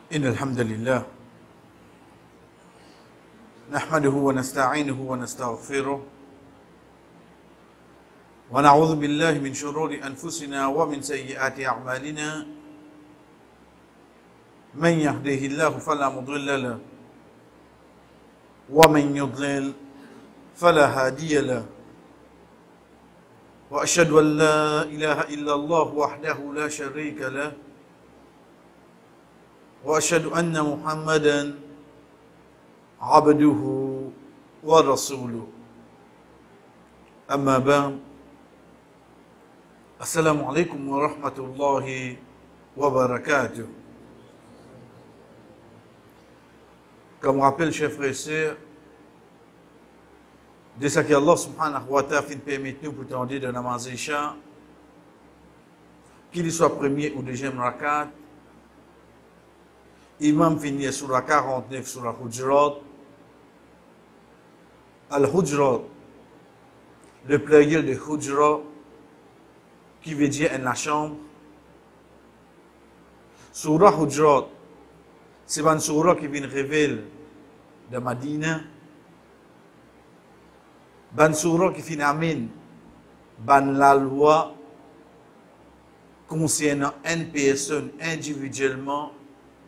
إن الحمد لله نحمده ونستعينه ونستغفره ونعوذ بالله من شرور أنفسنا ومن سيئات أعمالنا من يهده الله فلا مضل له ومن يضلل فلا هادي له وأشهد أن لا إله إلا الله وحده لا شريك له وأشهد أن محمدا عبده ورسوله أما بعد السلام عليكم ورحمة الله وبركاته. Comme rappel, chers frères et sœurs, de ce que Allah subhanahu wa ta'ala fin permet nous pour tendre de namaz Isha, qu'il soit premier ou deuxième rakat, Imam finit sur la 49 sur la Hujurat, Al-Hujurat, le pluriel de Hujra, qui veut dire en la chambre. Surah Hujurat, c'est une surah qui vient révéler de Madina. Une surah qui vient amener la loi concernant une personne individuellement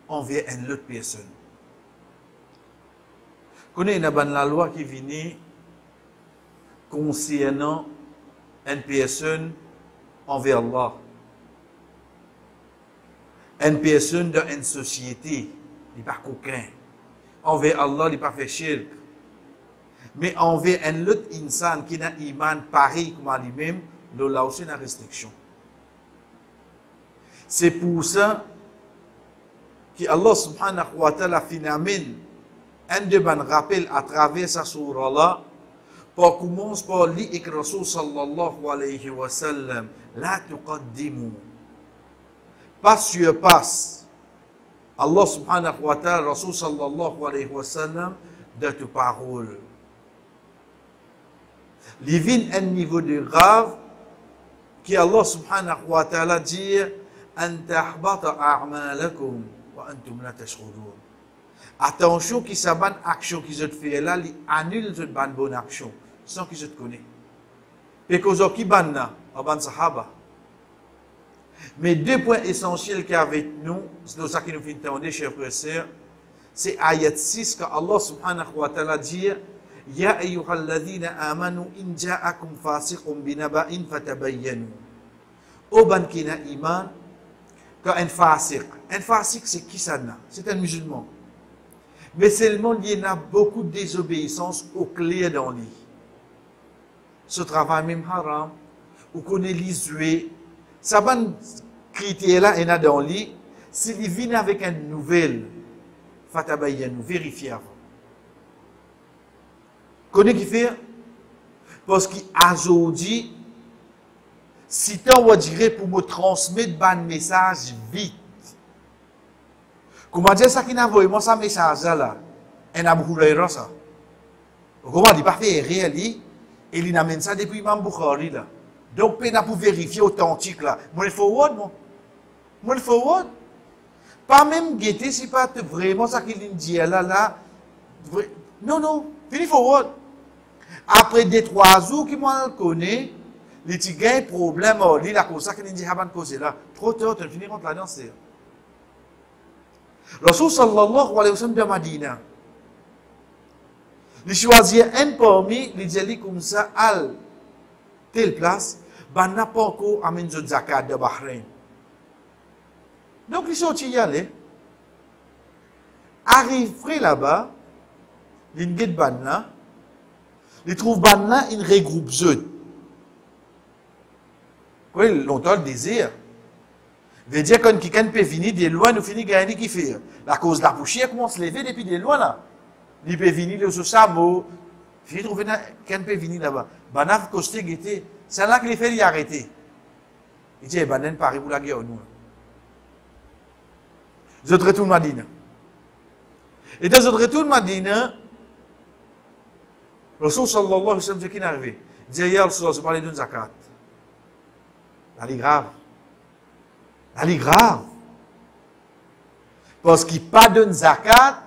envers une autre personne. Connaissez la loi qui vient concernant une personne envers Allah. Une personne dans une société, il n'est pas coquin. Envers Allah, il n'est pas fait shirk. Mais envers un autre insan qui n'a iman pareil comme à lui-même, là aussi une restriction. C'est pour ça que Allah subhanahu wa ta'ala finalement un de ban rappel à travers sa surah là, pour commencer par lire avec Rasul sallallahu alayhi wa sallam, la tuqaddimu. Pas surpasse Allah subhanahu wa ta'ala, Rasul sallallahu alayhi wa sallam, de tes paroles. Il vient un niveau de grave qui Allah subhanahu wa ta'ala dit an tahbata a'malakum wa antum la tash'urun. Attention qui sa bonne action qui je te fais là, il annule cette bonne action sans que je te connais. Parce que qui banna aban sahaba. Mais deux points essentiels qui avec nous, c'est ça qui nous fait entendre, chers frères et sœurs, c'est ayat 6 que Allah subhanahu wa ta'ala dit Ya ayyuhalladhina amanu in ja'akum fasiqun binaba'in fatabayyanu. Au ban qui n'a iman, quand un fasiq c'est qui ça n'a? C'est un musulman. Mais seulement il y a beaucoup de désobéissance au clair dans lui. Ce travail même haram, ou qu'on est l'isué, ça va critère là, il y a dans lui, s'il vient avec une nouvelle, fatabayyanu, vérifiez avant. Connais qui fait? Parce qu'aujourd'hui, si tu as dit pour me transmettre un message vite, comment dire ça qui n'a pas moi ça message là, et n'a pas ça. Comment dit pas fait réel et il amène ça depuis Imam Bukhari là. Donc peine pour vérifier authentique là. Moi il forward moi il forward. Pas même guetter si pas vraiment ça qu'il dit là. Non, fini forward. Après 2-3 jours qui moi le connaît, les petits gars problème il a cause ça qu'il dit haban cause là. Trop tard tu finis contre la danse. Rasul sallallahu alayhi wa sallam de Madina. Il choisit un parmi les dit comme ça al telle place, ben n'a pas encore amène de zakat de Bahreïn. Donc ils sont y allés. Arrivé là-bas, ils guettent ban là. Ils trouvent ban là, ils regroupent eux. Quoi, longtemps le désir. Veut dire quand quelqu'un peut venir de loin, nous finit gagner qui fait. La cause de la poussière commence à se lever depuis de loin là. Il peut venir le sous-samo. Il trouve quelqu'un peut venir là-bas. Banaf costé guetté. C'est là que les fait y arrêter. Il dit, banan Paris pour la guerre nous. Je retourne Madina. Et dans ce retour Madina, Rasul sallallahu alayhi wa sallam, ce qui est arrivé. Il dit, hier, Rasul, je parlais d'une zakat. Elle est grave. Elle est grave. Parce qu'il pas donne zakat,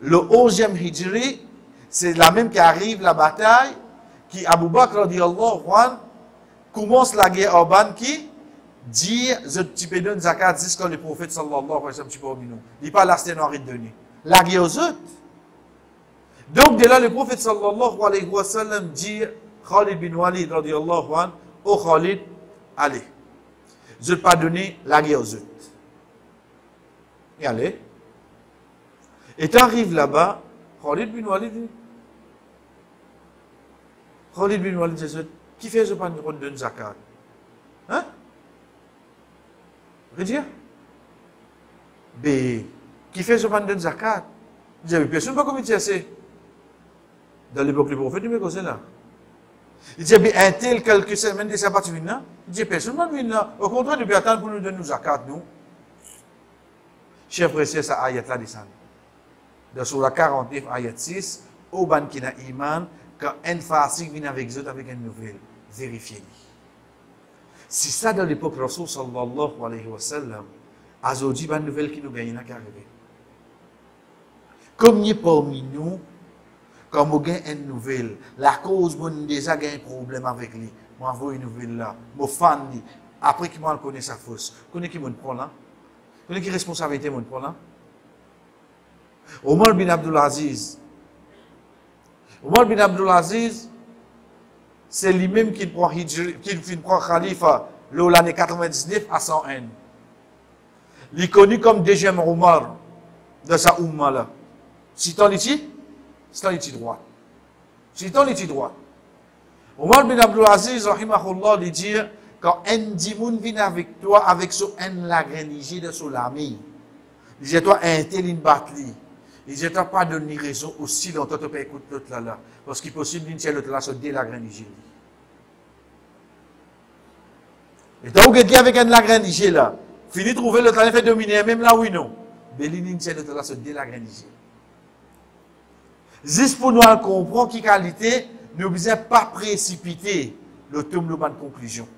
le 11e Hijri, c'est la même qui arrive la bataille, qui Abu Bakr radiallahu anhu commence la guerre urbaine qui dit je tu peux donner zakat jusqu'à le prophète sallallahu alayhi wa sallam tu peux nous. Il pas la scénario de donner. La guerre aux autres. Donc de là le prophète sallallahu alayhi wa sallam dit Khalid bin Walid radiallahu anhu, oh Khalid, allez, je ne vais pas donner la guerre aux autres. Et allez. Et tu arrives là-bas, Khalid bin Walid dit, qui fait je ne pas donner zakat? Hein? Dire? Mais, qui fait je ne pas donner zakat? Il dit, personne ne peut commettre assez. Dans l'époque, le prophète, il me cause là. Il dit, mais un tel, quelques semaines de sabbat, tu viens là? Il dit, personne ne vient là. Au contraire, il doit attendre pour nous donner nos zakat, nous. Chers frères, c'est ça, ayat là, descend. Dans Surah 49, ayat 6, au ban qui n'a iman, quand un fasik vient avec eux avec une nouvelle, vérifiez-le. Si ça dans l'époque Rasul sallallahu alayhi wa sallam, aujourd'hui, une nouvelle qui nous gagne qui arrive. Comme il y a parmi nous, quand on gagne une nouvelle, la cause, on déjà gagne un problème avec lui. Moi, je vois une nouvelle là, je fan lui. Après qu'il m'a connaît sa fausse, connaît qui me prend là? Connaît qui responsabilité me prend là? Omar bin Abdul Aziz. Omar bin Abdul Aziz, c'est lui-même qui prend Khalifa l'année 99 à 101. Il est connu comme deuxième Omar de sa Oumma là. Si tu ici, c'est ici droit. Si tu ici droit. Omar bin Abdul Aziz, rahimahullah, il dit quand un dimoun vient avec toi, avec son un lagranigé de son ami, il dit toi un tel in batli. Il dit toi pas donné raison aussi longtemps que tu peux écouter l'autre là. Parce qu'il est possible d'une l'autre là se délagranigé. Et donc, quelqu'un avec un lagranigé là, fini de trouver l'autre là, fait dominer, même là oui non. Béline d'une l'autre là se délagranigé. Juste pour nous comprendre qui qualité, nous ne devons pas précipiter le tome de conclusion.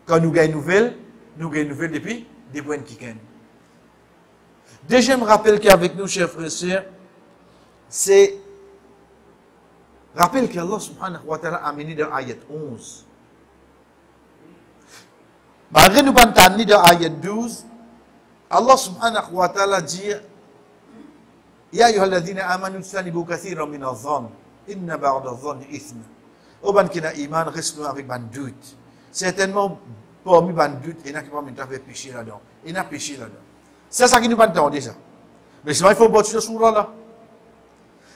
Quand nous gagnons nouvelle depuis des points qui gagnent. Deuxième rappel qui est avec nous, chers frères et sœurs, c'est rappel qu'Allah subhanahu wa ta'ala a amené dans ayat 11. Malgré nous bantani dans ayat 12, Allah subhanahu wa ta'ala dit Ya ayyuhalladhina amanu tanibu kathiran min adh-dhann inna ba'da adh-dhanni ithma. Au ban qui n'a iman reste avec ban doute. Certainement parmi ban doute, il y en a qui vont faire péché là-dedans. Il y a péché là-dedans. C'est ça qui nous entend déjà. Mais c'est vrai, il faut bâtir ce sourd là.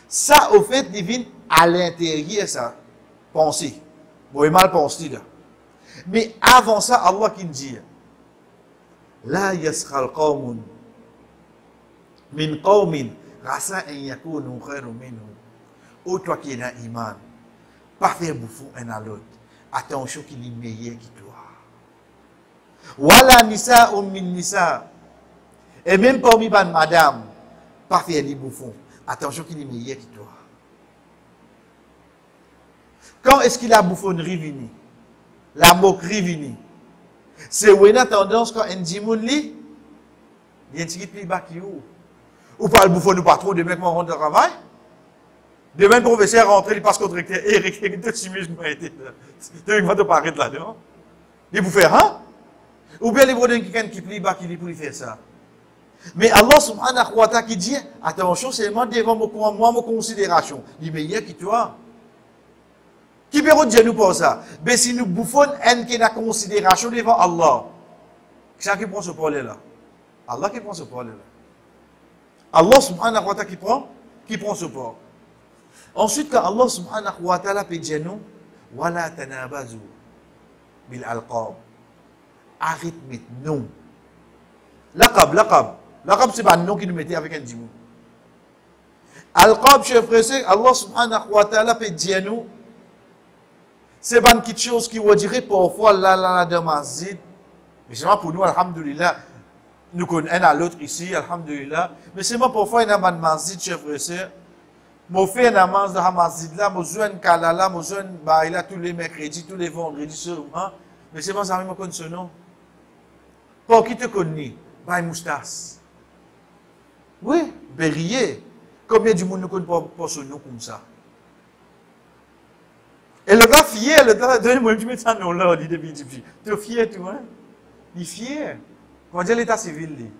Ça, au fait, divine à l'intérieur, ça, pensée. Bon, mal pensé là. Mais avant ça, Allah qui dit La yaskhal qawmun min qawmin rasa an yakunu khairu minhum. Ô toi qui es dans l'iman, pas faire bouffon un à l'autre. Attention qu'il est meilleur que toi. Wala nisa'un min nisa'. Et même parmi les madame, pas faire des bouffons. Attention qu'il est meilleur que toi. Quand est-ce qu'il a bouffonnerie vini? La moquerie vini? C'est où il a tendance quand un dimoun li, il y a un petit peu bas qui ou pas le bouffon ou pas trop, demain qu'on rentre au travail. Demain le professeur rentre, il passe contre Eric, il te simule, je m'ai été là. Il va te paraître là-dedans. Il vous fait, hein? Ou bien les brodins qui plie bas qui pour lui faire ça. Mais Allah subhanahu wa ta'ala qui dit, attention, c'est moi devant moi, mon considération. Il est meilleur que toi. Qui peut dire nous pour ça? Mais si nous bouffons un qui a considération devant Allah, qui c'est qui prend ce problème là? Allah qui prend ce problème là. Allah subhanahu wa ta'ala qui prend ce problème. Ensuite, quand Allah subhanahu wa ta'ala peut dire nous, wala tanabazu bil alqab. Arrête maintenant. Laqab, c'est pas un nom qui nous mettait avec un djimou. Al-Qab, chers frères, Allah subhanahu wa ta'ala peut dire nous, c'est pas une petite chose qui vous dirait parfois là dans masjid. Mais c'est pas pour nous, alhamdulillah, nous connaissons un à l'autre ici, alhamdulillah. Mais c'est pas parfois il y a un masjid, chers frères. Je fais un namaz dans le masjid là, je joue un kalala, je joue un baila tous les mercredis, tous les vendredis seulement. Mais c'est pas ça, je connais ce nom. Pour qui te connaît? Baï Moustas. Oui, berrier. Combien du monde nous connaît pas ce nom comme ça? Et le gars fier, le gars, donne-moi, tu mets ça nom là, dit depuis petit. Tu es fier, tu vois? Il est fier. Comment dire l'état civil, lui?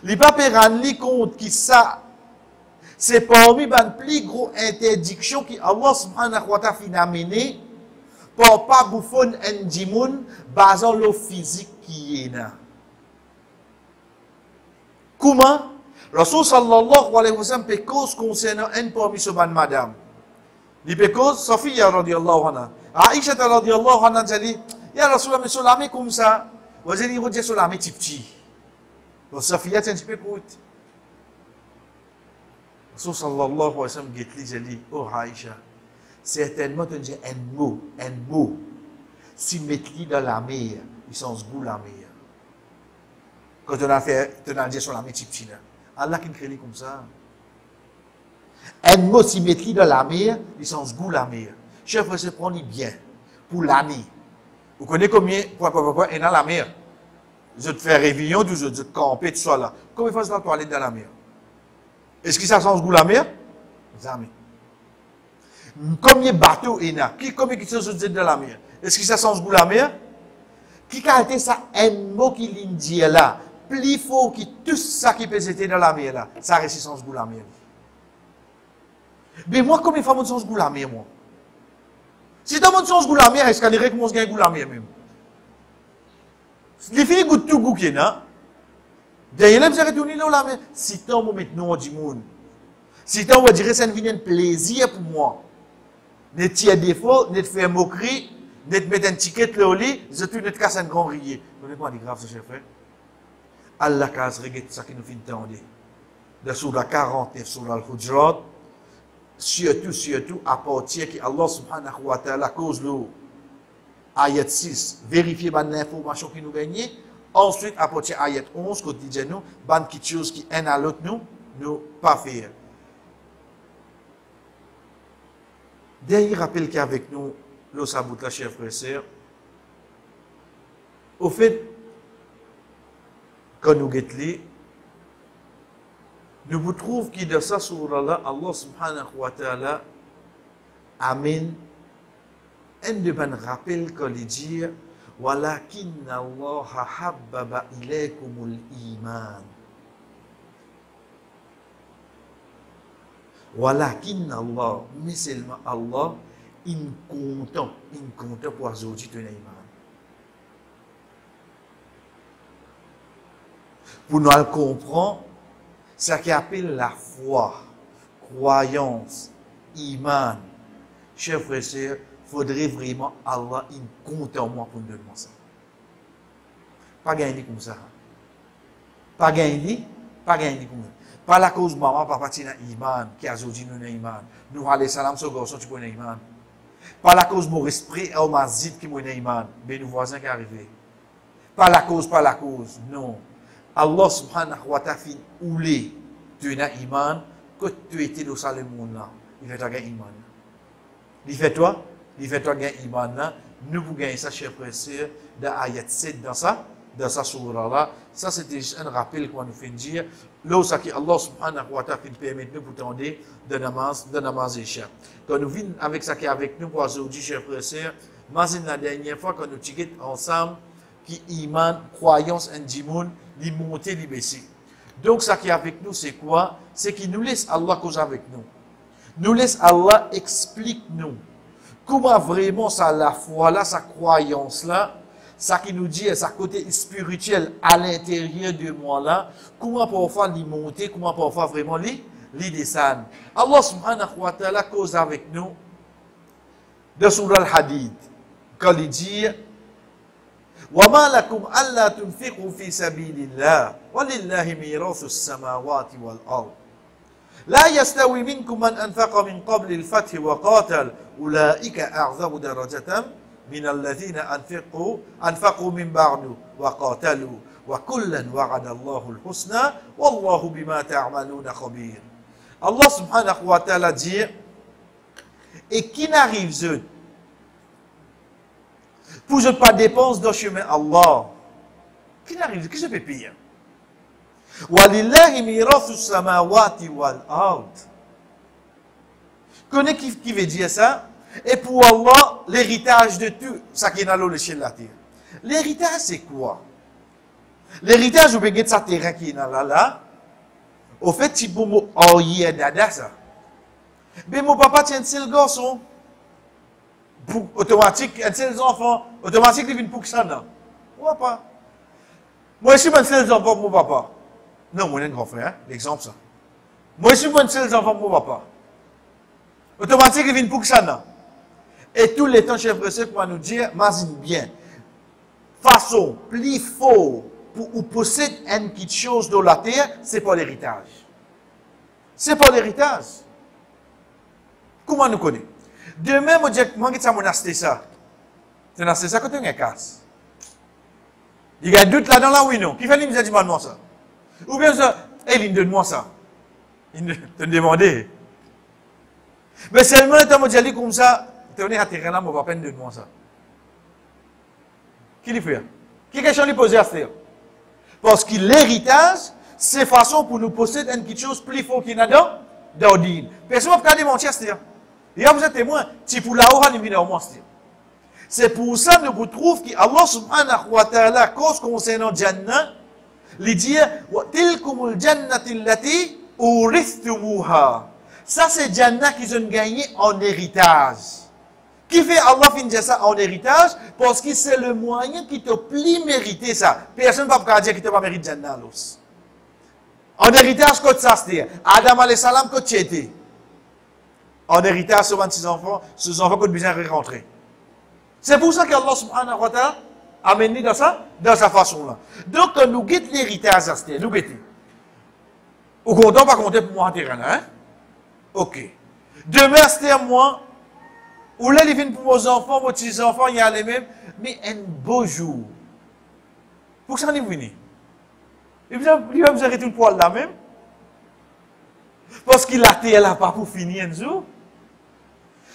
Il n'est pas pérani compte qui ça. C'est parmi les plus gros interdictions qui Allah subhanahu wa ta'ala fin amené pour pas bouffonner un djimoun basant le physique qui est là. Comment? Rasul sallallahu alayhi wa sallam peut cause concernant un parmi ce madame. Il peut cause Safiya radiyallahu anha. Aisha radiyallahu anha dit, ya Rasulullah, mais solamé comme ça. Vous allez vous dire solamé petit. Donc Safiya c'est un petit peu court. Rasul sallallahu alayhi wa sallam dit, oh Aisha, certainement tu dis un mot. Si mettez dans la mer, ils sont ce goût la mer. Quand on a fait, tu as dit solamé petit là. Allah qui crée comme ça. Un mot symétrie dans la mer, ils sont ce goût la mer. Chef, se prend bien pour l'année. Vous connaissez combien, pourquoi, et dans la mer. Je te fais réveillon, je te camper, tout ça là. Combien de fois tu toilette dans la mer? Est-ce que ça sent ce goût la mer? Jamais. Combien de bateaux il y a? Combien qui sont dans la mer? Est-ce que ça sent ce goût la mer? Qui a été ça, un mot qui l'indie là? Plus fort que tout ça qui peut être dans la mer là, ça reste sans goût la mer. Mais moi, combien de fois je sans goût la mer, moi? Si tu as sans goût la mer, est-ce qu'on dirait que moi, je goût la mer même? Les filles goûtent tout goût qu'il y a. D'ailleurs, je retourner dans la mer. Si tu as maintenant du monde, si tu as dire que ça devient un plaisir pour moi, ne tirer défaut, ne te faire moquerie, ne te mettre un ticket là au lit, je te ne te casser un grand rier. Ce n'est pas grave, ce cher frère. Allah casse regarde ça qui nous fait entendre. De sur la 49 sur Al-Hujurat, surtout à partir que Allah subhanahu wa ta'ala cause le ayat 6, vérifier l'information qui nous gagne. Ensuite, à partir de ayat 11, quand dit nous, ban quelque chose qui un à l'autre nous pas faire. D'ailleurs, rappelle qu'avec nous, le sabout la chers frères et sœurs, au fait, quand nous guettons, nous vous trouvons que dans sa surah-là, Allah subhanahu wa ta'ala amène un de ban rappel quand il dit walakin Allah habbaba ilaykumul iman. Walakin Allah, mais seulement Allah, il compte pour ajouter ton iman. Pour nous comprendre, ce qui appelle la foi, croyance, iman. Chers frères et sœurs, il faudrait vraiment Allah il compte en moi pour nous donner ça. Pas gagner comme ça. Pas gagner comme ça. Pas la cause maman, papa, tu as iman, qui a aujourd'hui nous iman. Nous allons salam sur garçon, tu connais iman. Pas la cause mon esprit, au mazid qui m'a iman. Mais nous voisins qui arrivent. Pas la cause, non. Allah subhanahu wa ta'ala fin oulé tu as iman que tu étais dans le monde là. Il fait toi gagner iman. Il fait toi gagner iman là. Nous vous gagnez ça, chers frères et sœurs, dans ayat 7 dans sa surah là. Ça c'était juste un rappel qu'on nous fait dire. Là où ça qui Allah subhanahu wa ta'ala permet nous pour tendre de namaz isha. Quand nous venons avec ça qui est avec nous pour aujourd'hui, chers frères et sœurs, mais la dernière fois quand nous tirons ensemble qui iman, croyance, un djimoun, li monter, li baisser. Donc, ça qui est avec nous, c'est quoi? C'est qu'il nous laisse Allah cause avec nous. Nous laisse Allah explique nous. Comment vraiment ça, la foi là, sa croyance là, ça qui nous dit, sa côté spirituel à l'intérieur de moi là, comment parfois l'y monter, comment parfois vraiment l'y descendre. Allah subhanahu wa ta'ala cause avec nous de Surah Al-Hadid. Quand il dit, وما لكم ألا تنفقوا في سبيل الله ولله ميراث السماوات والأرض لا يستوي منكم من أنفق من قبل الفتح وقاتل أولئك أعظم درجة من الذين أنفقوا من بعد وقاتلوا وكلا وعد الله الحسنى والله بما تعملون خبير. Allah subhanahu wa ta'ala dit et qui n'arrive pour je pas dépense dans le chemin Allah. Qui n'arrive, qui je peux payer? Walillahi mirathu samawati wal ard. Connais qui veut dire ça? Et pour Allah, l'héritage de tout, ça qui est dans la terre. L'héritage, c'est quoi? L'héritage, vous pouvez ça terrain qui est dans là. Au fait, si vous m'envoyez dada ça. Mais mon papa tient un seul garçon. Automatique, un seul enfant. Automatique, il vient pour que ça, non? Ou pas? Moi, je suis un seul enfant pour mon papa. Non, moi, j'ai un grand frère, l'exemple ça. Moi, je suis un seul enfant pour mon papa. Automatique, il vient pour que ça, non? Et tous les temps, chef recette pour nous dire, imagine bien, façon plus faux pour posséder une petite chose dans la terre, c'est pas l'héritage. C'est pas l'héritage. Comment nous connaissons? Demain, moi, je dis, ça, mon acheté ça. C'est un acheté ça quand on a casse. Il y a doute là dans la oui, non. Qui fait l'image dit, moi ça? Ou bien ça, il donne-moi ça. Il te demande. Mais seulement, quand je dis comme ça, tu es à terrain là, je ne vais pas donner-moi ça. Qui le fait? Qui question lui poser à faire? Parce que l'héritage, c'est façon pour nous posséder une petite chose plus forte qu'il y a dans l'ordine. Personne ne peut pas démentir ça. Et là, vous êtes témoin, si pour la aura, il vient au moins. C'est pour ça que nous trouvons qu'Allah subhanahu wa ta'ala, cause concernant Jannah, il dit Tilkumul jannati allati uristumuha. Ça, c'est Jannah qu'ils ont gagné en héritage. Qui fait Allah fin dire ça en héritage? Parce que c'est le moyen qui te plus mérité ça. Personne ne va pas dire qu'il ne te pas mérité Jannah. En héritage, quand ça se dit, Adam alayhi salam, quand tu étais. En héritage, souvent ses enfants qui ont besoin de rentrer. C'est pour ça qu'Allah subhanahu wa ta'ala a mené dans ça, dans sa façon-là. Donc, quand nous guettons l'héritage, nous guettons. Au comptant, pas compter pour moi en terrain, hein? Ok. Demain, c'était moi, ou là, il vient pour vos enfants, vos petits-enfants, il y a les mêmes, mais un beau jour. Pour que ça en est venu. Il va vous arrêter le poil là même. Parce qu'il a été là pas pour finir un jour.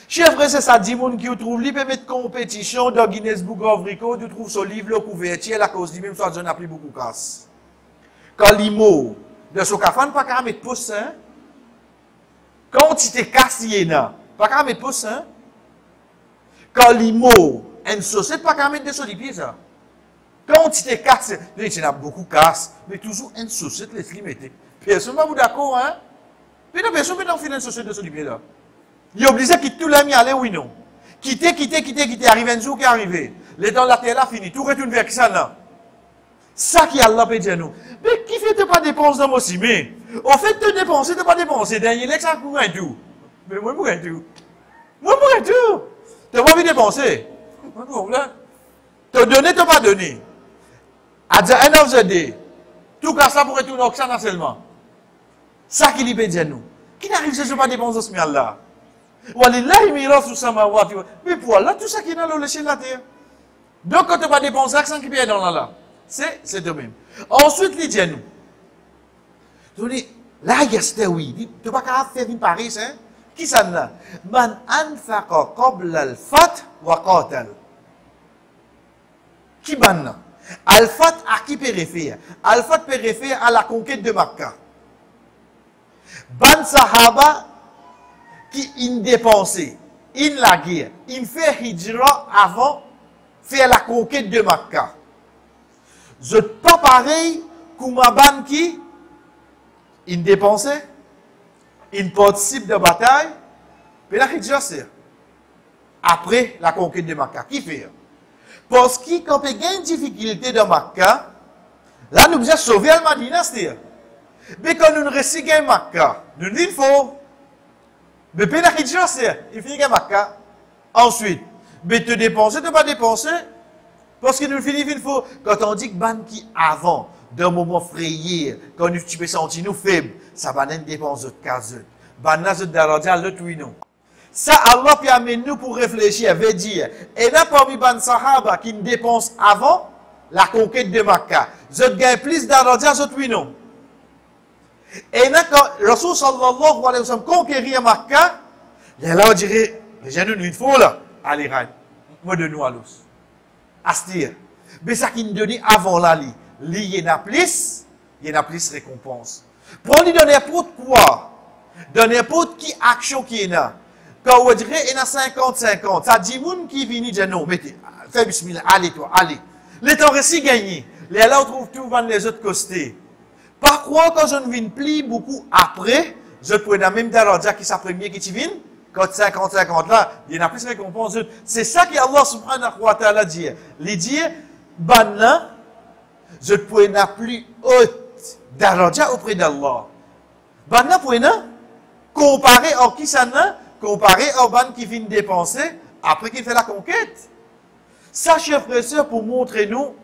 Chef, c'est ça, 10 personnes qui trouvent, il peut mettre compétition dans Guinness Book of Records, tu trouves ce livre, le couverture, la cause du même, soit j'en ai pris beaucoup de casse. Quand l'imo, de ce café, pas qu'à mettre pouce, hein? Quand tu t'es cassé, pas qu'à mettre pouce, hein? Quand l'imo, une saucette, pas qu'à mettre des sauts de pieds, ça. Quand tu t'es cassé, il y en a beaucoup de casse, mais toujours une saucette, les limiter. Personne ne va vous d'accord, hein? Mais non, personne ne peut faire une saucette de sauts de pieds, là. Il est obligé de quitter tout l'ami, aller oui, non. Quitter, arrive un jour qui est arrivé. Les dents de la terre là fini, tout retourne vers qui ça là. Ça qui Allah peut dire nous. Mais qui fait pas dépenser dans moi aussi, mais en fait, te dépenser, pas dépenser. Dernier l'ex, ça coûte un tout. Mais moi, je tout. Moi, tout. Tu n'as pas envie de dépenser. Te donner, tu pas donné. À the end of the day, tout cas ça pour retourner au Oxana seulement. Ça qui lui peut dire nous. Qui n'arrive à pas dépenser ce là. Walillahi mirathu samawati. Mais pour Allah, tout ça qui est dans le ciel de la terre. Donc, quand tu n'as pas dépensé, ça qui est dans là. C'est de même. Ensuite, il dit nous. Là, il y a ce oui. Tu n'as pas qu'à faire une pareille, hein? Qui ça là? Man anfaqa qabla al-fat wa qatal. Qui ban? Al-fat à qui peut référer? Al-fat peut référer à la conquête de Makkah. Ban sahaba qui in dépensé, in la guerre, il fait hijra avant faire la conquête de Makkah. Je pas pareil comme ban qui in dépensé, il participe de bataille, mais la hijra c'est après la conquête de Makkah. Qui fait? Parce que quand il y a une difficulté de Makkah, là nous devons sauver le Madina, c'est-à-dire. Mais quand nous réussissons à Makkah, nous disons qu'il faut. Mais puis la hijra, c'est, il finit à Makkah. Ensuite, mais te dépenser, ne pas dépenser. Parce que nous finissons, il faut. Quand on dit que ban qui avant, d'un moment frayé, quand tu peux sentir nous faibles, ça va une dépense de case. Ban là, de daraja, le tout, non. Ça, Allah puis amène nous pour réfléchir, veut dire, et là, parmi ban sahaba qui ne dépense avant la conquête de Makkah, je gagne plus daraja, je tout, non. Et là, quand Rasul sallallahu alayhi wa sallam conquérit Makkah, là, on dirait, les gens nous, il faut là, allez, moi de nous à l'os. Astir. Mais ça qui nous donne avant là, il y en a plus, il y en a plus récompense. Pour lui donner n'importe quoi, de n'importe qui action qui est là. Quand on dirait, il y en a 50-50. Ça dit, moun qui vient dire non, mettez, fais bismillah, allez toi, allez. Les temps récits gagnés. Les là, on trouve tout vendre les autres costés. Par contre, quand je ne viens plus beaucoup après, je peux la même dire qui est premier qui tu viens, quand 50-50 là, il y en a plus de récompense. C'est ça qu'Allah subhanahu wa ta'ala dit. Il dit, ben là, je peux n'a plus haute daraja auprès d'Allah. Ben là, pour comparer à qui ça n'a, comparer à ban qui vient dépenser après qu'il fait la conquête. Ça, chers frères et sœurs, pour montrer nous,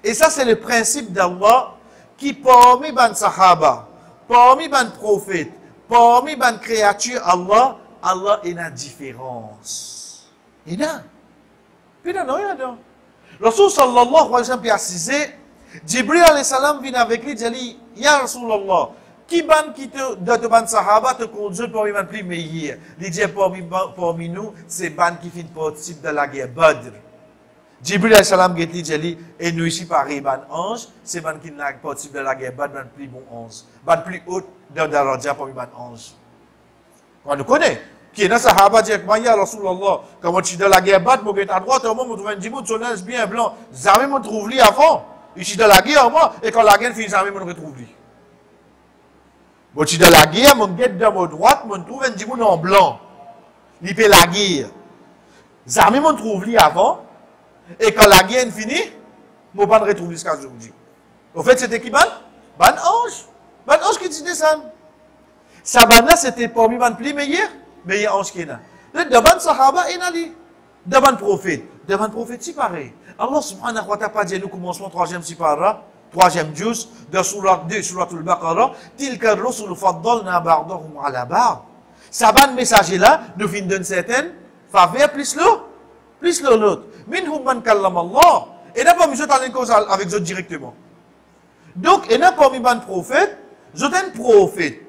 et ça c'est le principe d'Allah, qui parmi ban sahaba, parmi ban prophètes, parmi ban créatures, Allah est la différence. Il a. Puis non, il y a non. Rasul sallallahu alayhi wa sallam a cisé, Jibril alayhi salam vient avec lui, il dit, Ya Rasulallah, qui ban qui te de ban sahaba te conduit parmi ban plus meilleur. Il dit parmi nous, c'est ban qui fait partie de la guerre Badr. Jibril alayhi salam dit, et nous ici pareil, ban ange, c'est ban qui n'a partie de la guerre Badr, ban plus bon ange. Ban plus haut de daraja parmi ban ange. On nous connaît. Qui est dans Sahaba directement, ya Rasulallah, quand tu es dans la guerre Badr, je suis à droite, au moment où je trouve un dimanche, bien blanc, jamais je trouve lui avant. Je suis dans la guerre, moi, et quand la guerre finit, jamais je retrouve lui. Je suis dans la guerre, je guette dans ma droite, je trouve un dimanche en blanc. Il fait la guerre. Jamais je trouve lui avant, et quand la guerre finit, je ne pas retrouver jusqu'à aujourd'hui. Au fait, c'était qui, ban ange. Ban ange qui dit ça. Ça, ban c'était parmi les plus meilleurs. Mais il y a un qui est là. Devant Sahaba, il y a dit. Devant prophète. Devant prophète, c'est pareil. Allah subhanahu wa ta'ala dit, nous commençons troisième sipara, troisième juz, de surat 2, surat al-Baqarah, tilka rusul faddalna ba'dahum ala ba'd. Ça ban message là, nous finissons d'une certaine faveur plus l'autre. Minhum man kallam Allah. Et n'a pas mis ça en cause avec eux directement. Donc, il n'a pas mis un prophète, je suis un prophète.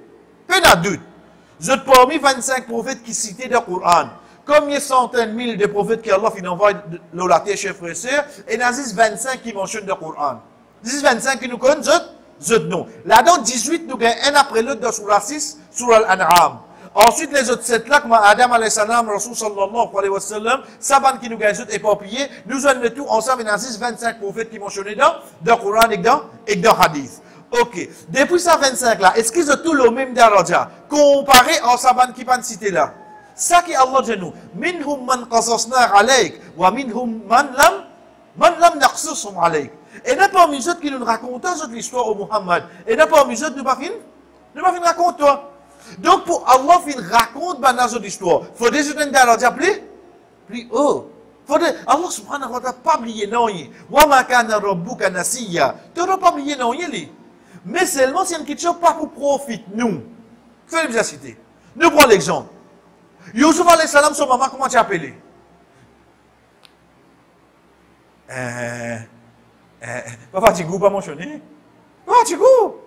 Peu de doute. Je te parmi 25 prophètes qui citaient dans le Coran. Combien de centaines mille de prophètes que Allah envoie dans la terre, chers frères et sœurs, et il y a 25 qui mentionnent dans le Coran. 25 qui nous connaissent, autres non. Là-dedans, 18 nous gagnons un après l'autre dans Surah 6, Surah Al-An'am. Ensuite, les autres 7 là, comme Adam alayhi salam, Rasul sallallahu alayhi wa sallam, Saban qui nous gagne autres éparpillés, nous avons le tout ensemble, il y a 25 prophètes qui mentionnent dans le Coran et dans le Hadith. Ok. Depuis ça 25 là, est-ce qu'ils ont tout le même daraja? Comparé à Saban qui pas cité là. Ça qui Allah dit nous. Minhum man qasasna alayk, wa minhum man lam naqsusum alayk. Et n'a pas mis qui nous racontent l'histoire au Muhammad. Et n'a pas mis nous pas fin raconte toi. Donc pour Allah fin raconte dans l'histoire. Faut des une daraja plus haut. Allah subhanahu wa ta'ala pas oublier non. Wa ma kana rabbuka nasiya. Tu n'as pas oublier non li. Mais seulement c'est une question pas pour profiter nous. Fais bien citer. Nous prenons l'exemple. Youssouf alayhi salam, son maman, comment tu appelles? Papa Tigou, pas mentionné. Papa Tigou.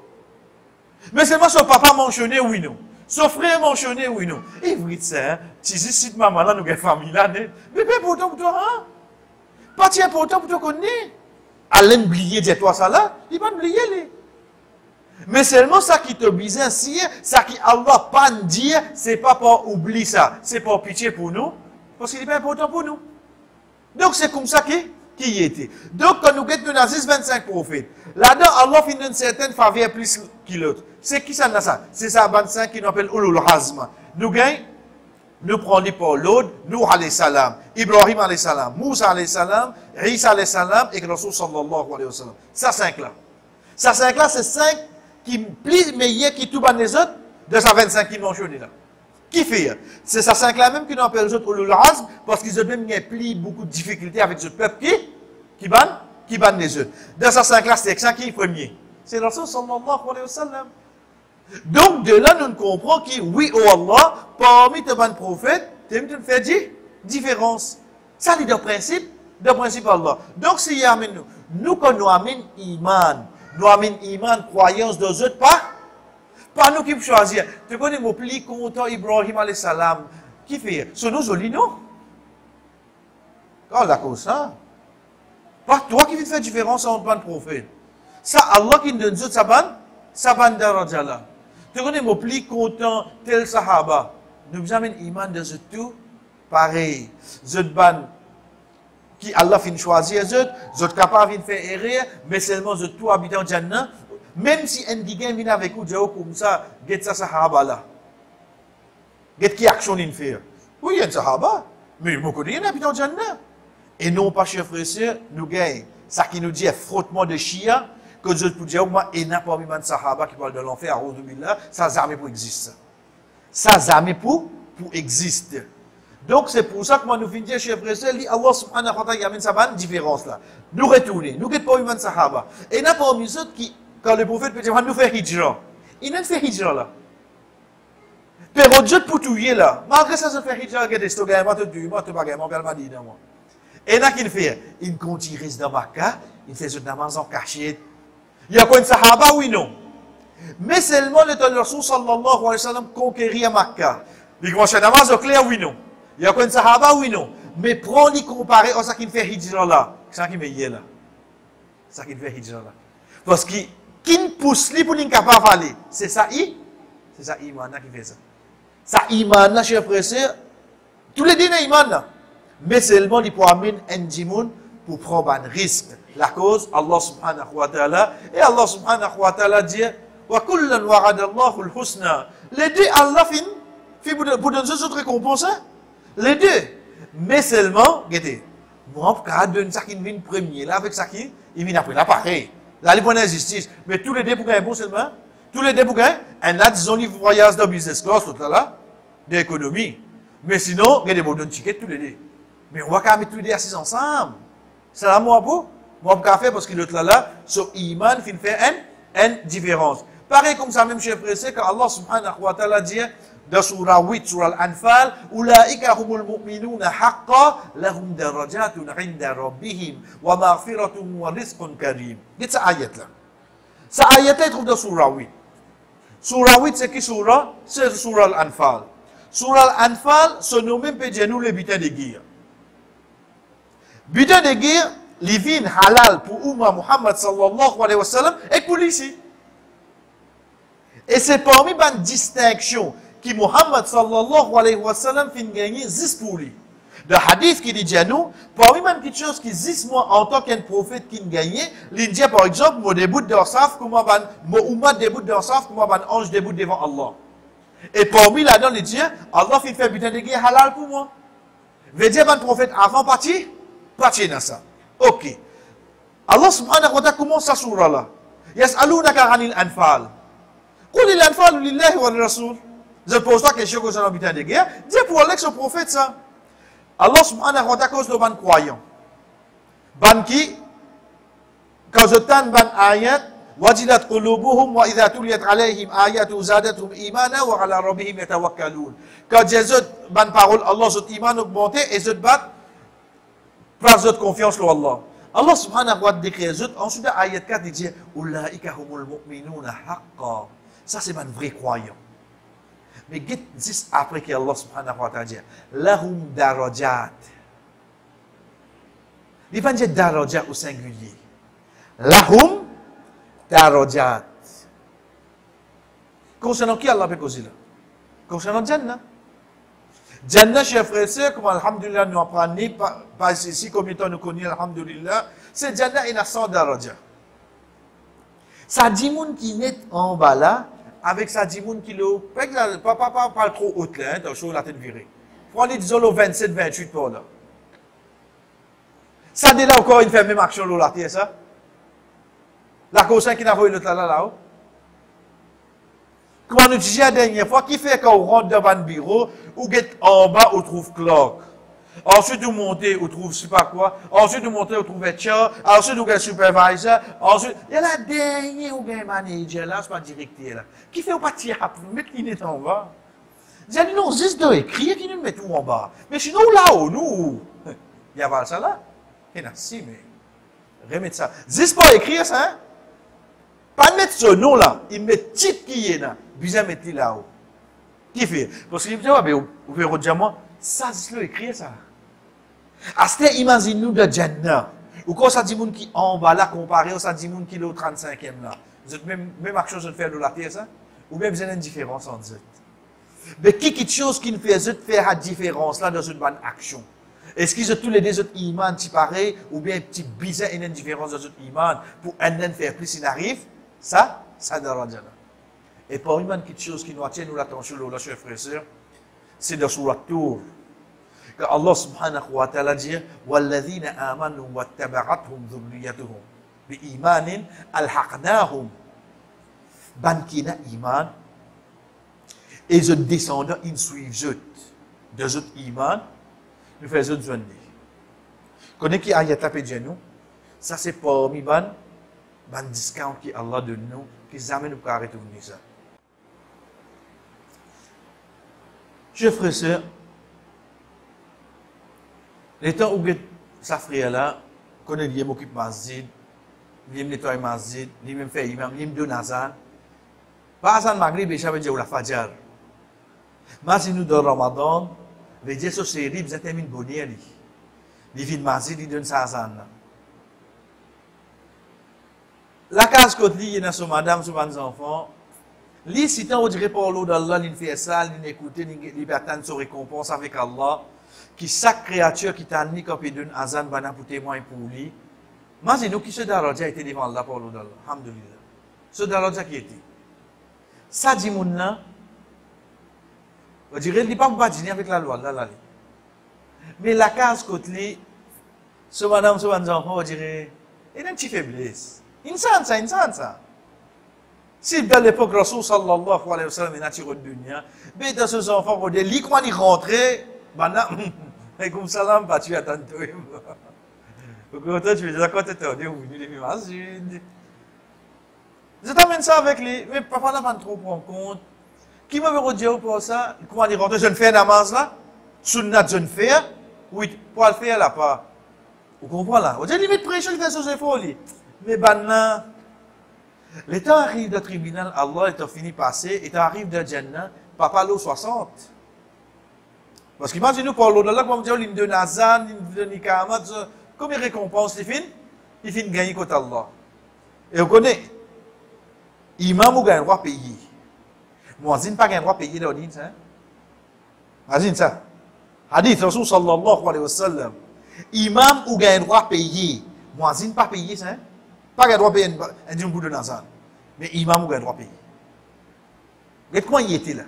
Mais seulement son papa mentionné, oui, non. Son frère mentionné, oui, non. Et vous dites ça, si je cite maman là, nous avons une famille là, mais pas pourtant pour toi, hein? Pas si important pour toi qu'on est. Allez oublier, dis-toi ça là, il va oublier les. Mais seulement ça qui te bise ainsi, ça qui Allah pas dire, c'est pas pour oublier ça, c'est pour pitié pour nous, parce qu'il n'est pas important pour nous. Donc c'est comme ça qui était. Donc quand nous avons 25 prophètes, là-dedans Allah fait une certaine faveur plus que l'autre. C'est qui ça ça? C'est ça 25 qui nous appelle Ulul Hazm. Nous gagnons, nous prenons pour l'autre, Nuh alayhi salam, Ibrahim alayhi salam, Moussa alayhi salam, Isa alayhi salam et Rasul sallallahu alayhi wa sallam. Ça 5 là. Ça 5 là, c'est 5 qui plus meilleur qui tout les autres de sa 25 qui mentionnent là. Qui fait? C'est ça 5 là même qui nous appelle les autres Ulul Azm parce qu'ils ont même plus beaucoup de difficultés avec ce peuple qui ban les autres. Dans sa 5 là, c'est ça qui est premier. C'est le Rasul sallallahu alayhi wa sallam. Donc de là, nous comprenons que oui, oh Allah, parmi tes bonnes prophètes, tu me fais différence. Ça, c'est le principe Allah. Donc, si y a nous, quand nous amène iman, nous amène iman, croyance de autres, pas nous qui choisir. Tu connais mon plus content Ibrahim alayhi salam, qui fait? C'est nous jolis, non? Quand la cause ça? Pas toi qui fais différence entre bonnes prophètes. Ça, Allah qui nous donne ça ban daraja là. Tu connais mon plus content, tel sahaba. Nous amène iman de ce tout, pareil. Zot ban, qui Allah fin choisir zot capable de faire erreur, mais seulement zot tout habitant en Jannah. Même si un digan vient avec vous, comme ça, get ça sahaba là. Get qui action il fait. Oui, il y a un sahaba, mais je connais un habitant en Jannah. Et non pas, chers frères et sœurs, nous gagnons. Ça qui nous dit frottement de chia, que je peux dire, moi, et n'a pas mis de sahaba qui parle de l'enfer, ça jamais pour exister. Ça jamais pour exister. Donc, c'est pour ça que moi, nous finissons, chers frères et sœurs, Allah subhanahu wa ta'ala, il y a une différence là. Nous retournons, nous n'avons pas mis de sahaba. Et n'a pas mis ceux qui, quand le prophète peut dire, nous faisons hijra. Il n'a fait hijra là. Pero Dieu pour tout là. Malgré ça, je fais hijra, je suis là, je suis là, et là qu'il fait, il continue reste dans Makkah, il fait une namaz en cachette. Il y a quoi une sahaba, oui non. Mais seulement le temps de Rasul sallallahu alayhi wa sallam conquérir Makkah. Il commence à namaz au clair, oui non. Il y a quoi une sahaba, oui non. Mais prends-les comparer à ça qu'il fait hijra là. C'est ça qui me dit là. C'est ça qu'il fait hijra là. Parce qu'il ne pousse lui pour l'incapable aller. C'est ça, c'est ça, iman qui fait ça. Ça, iman là, chers frères et sœurs, tous les dîners, iman là. Mais seulement il peut amener un djimoun pour prendre un risque. La cause, Allah subhanahu wa ta'ala, et Allah subhanahu wa ta'ala dit, wa kullan wa'adallahu al-husna. Les deux, Allah fait pour donner ce autre récompense. Les deux. Mais seulement, regardez, moi, quand donne ça qui vient premier, là, avec ça qui, il vient après, là, pareil. Là, il prend la justice. Mais tous les deux pour gagner bon seulement, tous les deux pour gagner, un là, disons, il voyage dans business class, tout là, d'économie. Mais sinon, regardez, bon, donne ticket tous les deux. Mais on va quand même mettre tous les deux assis ensemble. C'est là, moi, pour moi, je faire parce que l'autre là, sur Iman, il fait une différence. Pareil comme ça, même chez Fressé, quand Allah subhanahu wa ta'ala dit, dans Surah 8, Surah Al-Anfal, Ulaika humul mu'minuna haqqa, lahum darajatun inda rabbihim, wa maghfiratun wa rizqun karim. Dites ça ayat là. Ça ayat là, il trouve dans Surah 8. Surah 8, c'est qui Surah? C'est Surah Al-Anfal. Surah Al-Anfal, se nomme même nous le butin de guerre. Butin de guerre, les vins halal pour Ummah Muhammad sallallahu alayhi wa sallam et pour l'ici. Et c'est parmi les distinctions que Muhammad sallallahu alayhi wa sallam fin gagner 10 pour lui. Le hadith qui dit à nous, parmi les petites choses qui 10 moi en tant qu'un prophète qui gagne, l'India par exemple, mon début de saf, comment mon Ummah début de saf, comment mon ange début devant Allah. Et parmi là-dedans, l'India, Allah fait butin de guerre halal pour moi. Veut dire mon prophète avant parti dans ça. Ok. Allah subhanahu wa ta'ala commence sa surah là. Yas'alunaka 'anil anfal. Qul l'anfal lillahi wa rasul. Je pose pas question concernant le butin de guerre. Dis pour Alex, le prophète ça. Allah subhanahu wa ta'ala cause le ban croyant. Ban qui, quand je t'en ban ayat, wajilat qulubuhum wa idha tuliyat alayhim ayatu zadatuhum imana wa ala rabbihim yatawakkalun. Quand Jésus ban parole, Allah zot iman augmenté et zot bat place de confiance en Allah. Allah subhanahu wa ta'ala décrit ensuite ayat 4 il dit Ulaika humul mu'minuna haqqa. Ça c'est un vrai croyant. Mais juste après que Allah subhanahu wa ta'ala dit lahum darajat. Il va dire darajat au singulier. Lahum darajat. Concernant qui Allah peut causer là? Concernant Jannah. Jannah, chers frères et sœurs, comme alhamdulillah nous apprenons, pas ici, comme étant nous connaissons, alhamdulillah, c'est Jannah et 100 daraja. Ça dit moun qui n'est en bas là, avec ça dit moun qui le, pas trop haute là, dans le la tête virée. Prenez disons le 27, 28 pour là. Ça dit là encore une fait même action là, c'est ça? La cause qui n'a pas eu l'autre là-haut. Comment nous disons la dernière fois, qui fait quand on rentre dans un bureau, ou en bas, on trouve clock. Ensuite, on monte, on trouve je sais pas quoi. Ensuite, on monte, on trouve HR. Ensuite, on a supervisor. Ensuite, il y a la dernière, on a un manager là, c'est pas directeur là. Qui fait partir à mettre qui est en bas. J'ai dit non, juste de écrire qui nous met tout en bas. Mais sinon, là-haut, nous, il y a pas ça là. Et là, si, mais, remettre ça. Juste pas écrire ça, hein. Pas mettre ce nom là, il met titre qui est là, bien mettre là-haut. Qui fait? Parce qu'il me dit, vous pouvez dire moi, ça c'est le écrire ça. Asté imagine-nous de Jannah, Ou quand ça dit moun qui en bas là, comparé au ça dit moun qui est au 35e là. Vous êtes même action de faire de la terre, ça? Ou même vous avez une différence entre eux. Mais qui chose qui nous fait faire la différence là dans une bonne action? Est-ce qu'ils ont tous les deux autres imans qui pareil, ou bien un petit bizarre et une différence dans autres imans pour un faire plus il arrive? Ça dans la et pour une petite chose qui nous attire nous l'attention là, chers frères et sœurs, c'est dans Sourate Tour. Que Allah subhanahu wa ta'ala dit وَالَّذِينَ آمَنُوا وَاتَّبَعَتْهُمْ ذُرِّيَّتُهُم بِإِيمَانٍ أَلْحَقْنَاهُمْ ban qui n'a iman et je descendant ils suivent de autres iman nous faisons besoin de connaît qui ayat tapé de nous ça c'est parmi ban discount qui Allah donne nous qui jamais nous arrêter de ça chers frères et sœurs les temps où ça frère là connaît lié m'occupe masjid lié nettoyer masjid lié même faire imam lié me donner azan pas azan maghrib et j'avais dit ou la fajr mais si nous dans Ramadan les dieux sont sérieux ils terminent bonheur les vides masjid ils donnent ça azan la case côté il y a sur madame sur mes enfants li si tant on dirait pour l'eau d'Allah il fait ça il écoute il attend son récompense avec Allah qui chaque créature qui t'a mis comme il donne azan bana pour témoin pour lui mais nous qui se daraja était devant Allah pour l'eau d'Allah alhamdulillah ce daraja qui était ça dit moun là on dirait il pas badiner avec la loi là mais la case côté ce madame ce mes enfants on dirait il a une petite faiblesse insan ça si dans l'époque Rasoul sallallahu alayhi wa sallam il a tiré de dunya mais dans ces enfants on dit li quand il rentrait bana et comme salam pas tu attends toi quand tu veux quand tu es au début du masjid je t'amène ça avec lui mais papa n'a pas trop prendre compte qui m'a veut dire pour ça comment il rentre je ne fais namaz là sunnat je ne fais oui pour le faire là pas vous comprenez là on dit limite prêcher il fait ses efforts mais bana le temps arrive de tribunal Allah est fini passer et arrive de Jannah papa l'eau 60 parce qu'imagine nous pour l'eau d'Allah comme dire l'hymne de Nazan l'hymne de Nikamat comme il récompense il finit gagner contre Allah et on connaît imam ou gagne droit payer muazzin pas gagne droit payer l'audience hein imagine ça hadith Rasul sallallahu alayhi wa sallam imam ou gagne droit payer muazzin pas payer ça hein pas gagne droit payer un bout de Nazan mais imam ou gagne droit payer mais comment il était là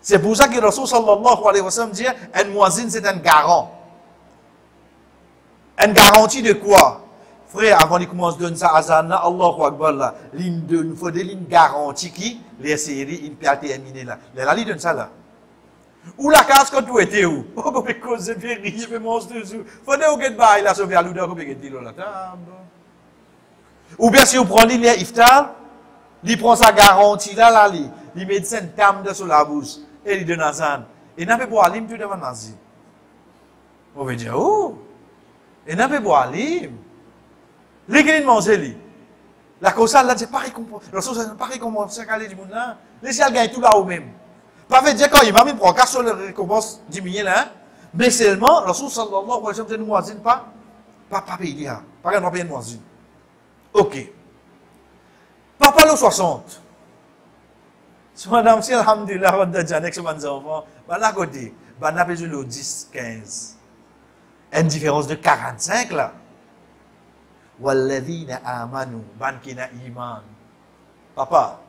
c'est pour ça que Rasul sallallahu alayhi wa sallam dit un muazzin c'est un garant une garantie de quoi frère avant de commencer à donner ça à Zana Allahu Akbar là il faut des lignes garanties qui les séries il peut terminer là il donne ça là ou la case quand tu étais où oh comme cause de vérifier mais monstre dessus faut des au get by là sauver à l'ouda comme il dit là table ou bien si vous prenez les iftar il prend sa garantie là il met une tame de sur la bouche et il donne à Zana et n'a pas pour aller tout devant nazi on veut dire oh et n'a pas pour aller l'église manger la cause là c'est pareil comme pareil comme ça calé du monde là les gens gagnent tout là au même pas veut dire quand il va même prendre sur le récompense diminuer là mais seulement Rasul sallallahu alayhi wa sallam dit muazzin pas payer là pas qu'on payer muazzin OK papa le 60 madame si alhamdulillah on a déjà avec mes enfants là côté on a besoin de 10 15 une différence de 45 là وَالَّذِينَ آمَنُوا ban qui n'a iman papa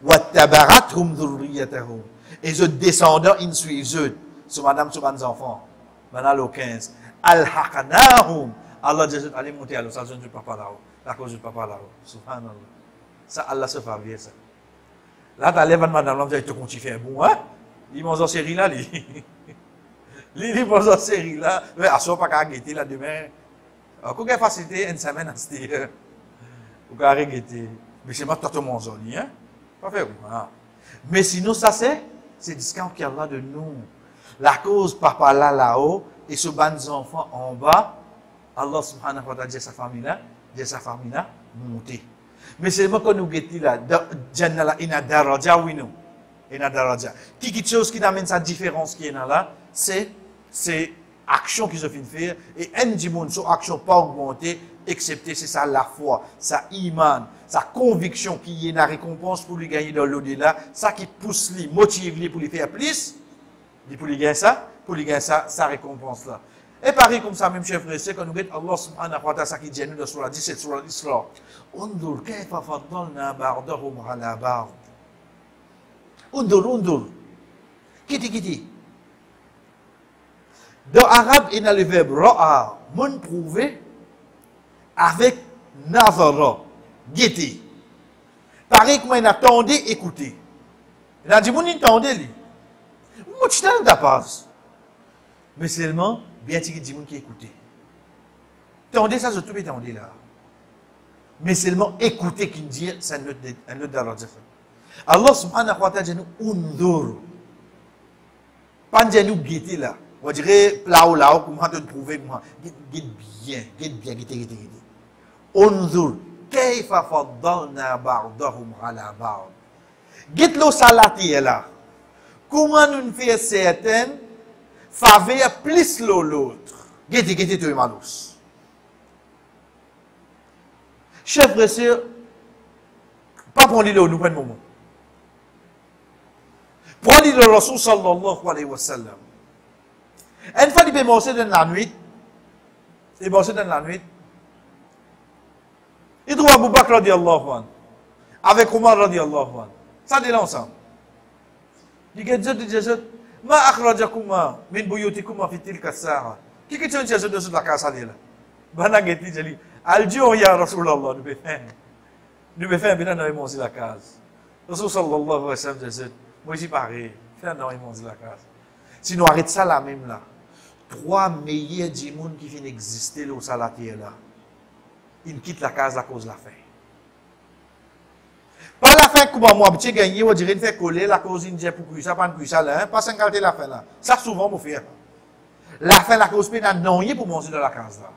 وَاتَّبَعَتْهُمْ ذُرِّيَّتَهُمْ et je descendant ils suivent eux sur madame sur mes enfants maintenant le 15 أَلْحَقْنَاهُمْ Allah dit allez monter à l'occasion du papa là-haut la cause du papa là-haut subhanallah ça Allah se fait bien ça là t'as lève madame là tu comptes faire bon hein ils m'ont en série là les m'ont en série là mais à soit pas qu'à guetter là demain quand il y a facilité une semaine à se dire ou qu'à regretter mais c'est pas tout le monde hein pas faire mais sinon ça c'est discount qui Allah de nous la cause papa là-haut et ce banc enfants en bas Allah subhanahu wa ta'ala dit sa famille là monter mais c'est moi quand nous guetter là Jannah là ina daraja oui nous ina daraja qui chose qui amène sa différence qui est là c'est action qu'ils ont fait faire, et un du monde, son action pas augmentée, excepté c'est ça la foi, sa iman, sa conviction qu'il y a une récompense pour lui gagner dans l'au-delà, ça qui pousse lui, motive lui pour lui faire plus, pour lui gagner ça, sa récompense là. Et pareil comme ça, même chef frère, quand nous regardons Allah subhanahu wa ta'ala, ça qui dit nous dans surah 17, surah l'Isra, Undur kayfa faddalna ba'dahum ala ba'd. Undur. Kiti. Dans l'arabe, il y a le verbe ra'a, mon prouvé, avec nazara, guetter. Pareil comme il attendait, écouter. Il a dit, mon attendait, lui. Moi, tu t'en as pas. Mais seulement, bien qu'il dit, mon qui écouter. Tendez ça, je tout tendez là. Mais seulement écouter qui dit, c'est un autre d'Allah. Allah subhanahu wa ta'ala dit, nous, undur. Pas nous guetter là. On dirait, là, comment te prouver, comment. Guette bien. Unzur, kayfa faddalna ba'dahum ala ba'd. Guette l'eau salati là. Comment nous faisons certaines faveur plus l'autre. Guette, tu es malus. Chef frère, pas prendre l'eau, nous prenons le moment. Prends le Rasul sallallahu alayhi wa sallam. Une fois, il peut manger dans la nuit. Il trouve Abu Bakr radiallahu anhu. Avec Omar radiallahu anhu. Ça dit là ensemble. Il dit, ma akhrajakuma min buyutikuma fi tilka sa'a. Qui est-ce que tu as dit de la casa là? Bana geti jali. Aljo ya Rasulullah, nous be faire bien dans manger la case. Rasul sallallahu alayhi wa sallam dit, moi j'y parie, faire dans manger la case. Sinon arrête ça là même là. 3 meilleurs du monde qui viennent exister là au salatier là. Ils quittent la case à cause de la faim. Pas la faim comme moi, tu gagné, on dirait faire coller la cause indienne pour cuire ça, pas cuire ça là, pas 50 la faim là. Ça souvent pour faire. La faim la cause pénale non rien pour manger dans la case là.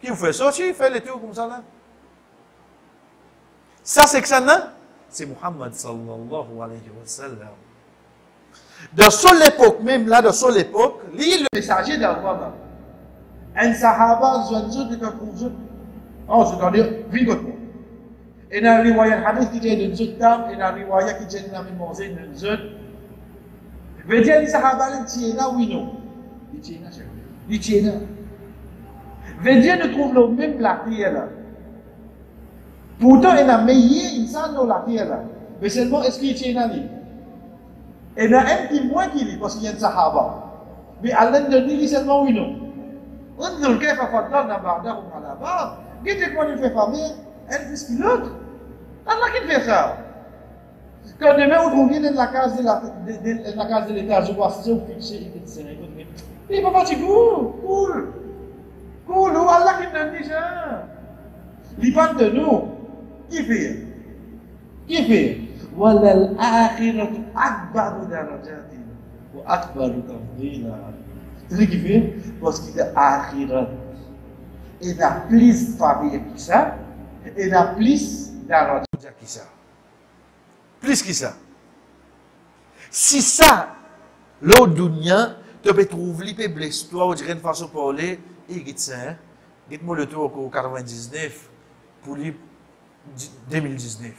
Qui vous fait ça, tu fais les tours comme ça là. Ça c'est que ça là, c'est Muhammad sallallahu alayhi wa sallam. Dans son époque, même là, dans son époque, lui, le messager d'Allah, un sahaba, vite côté. Et dans le riwaya hadith qui dit de Zutam, et dans le riwaya qui dit de la manger de Zut, veut dire les sahaba, ils tiennent là, oui, non. Ils tiennent là. Veut dire de trouver le même la terre là. Pourtant, il a meilleur insan dans la terre là. Mais seulement, est-ce qu'il tient là, lui? Et il y a un petit moins qui lit, parce qu'il y a un sahaba. Mais Allah ne dit seulement oui, non. On ne peut pas faire ça dans Bagdad ou à la barre. Qu'est-ce qu'on fait famille? Elle plus que l'autre. Allah qui fait ça. Quand demain, on revient dans la case de l'État, je vois ça, on fixe, il va partir cool. Cool, Allah qui nous dit ça. Il parle de nous. Qui fait? وللآخرة أكبر درجات وأكبر تفضيلا. C'est ce qu'il fait parce qu'il est akhirat. Il a plus de famille que ça, il a plus d'argent que ça. Plus que ça. Si ça, l'autre dunya, tu peux trouver l'IP blesse toi ou dire une façon de parler, et dites-moi le tour au 99 pour lui 2019.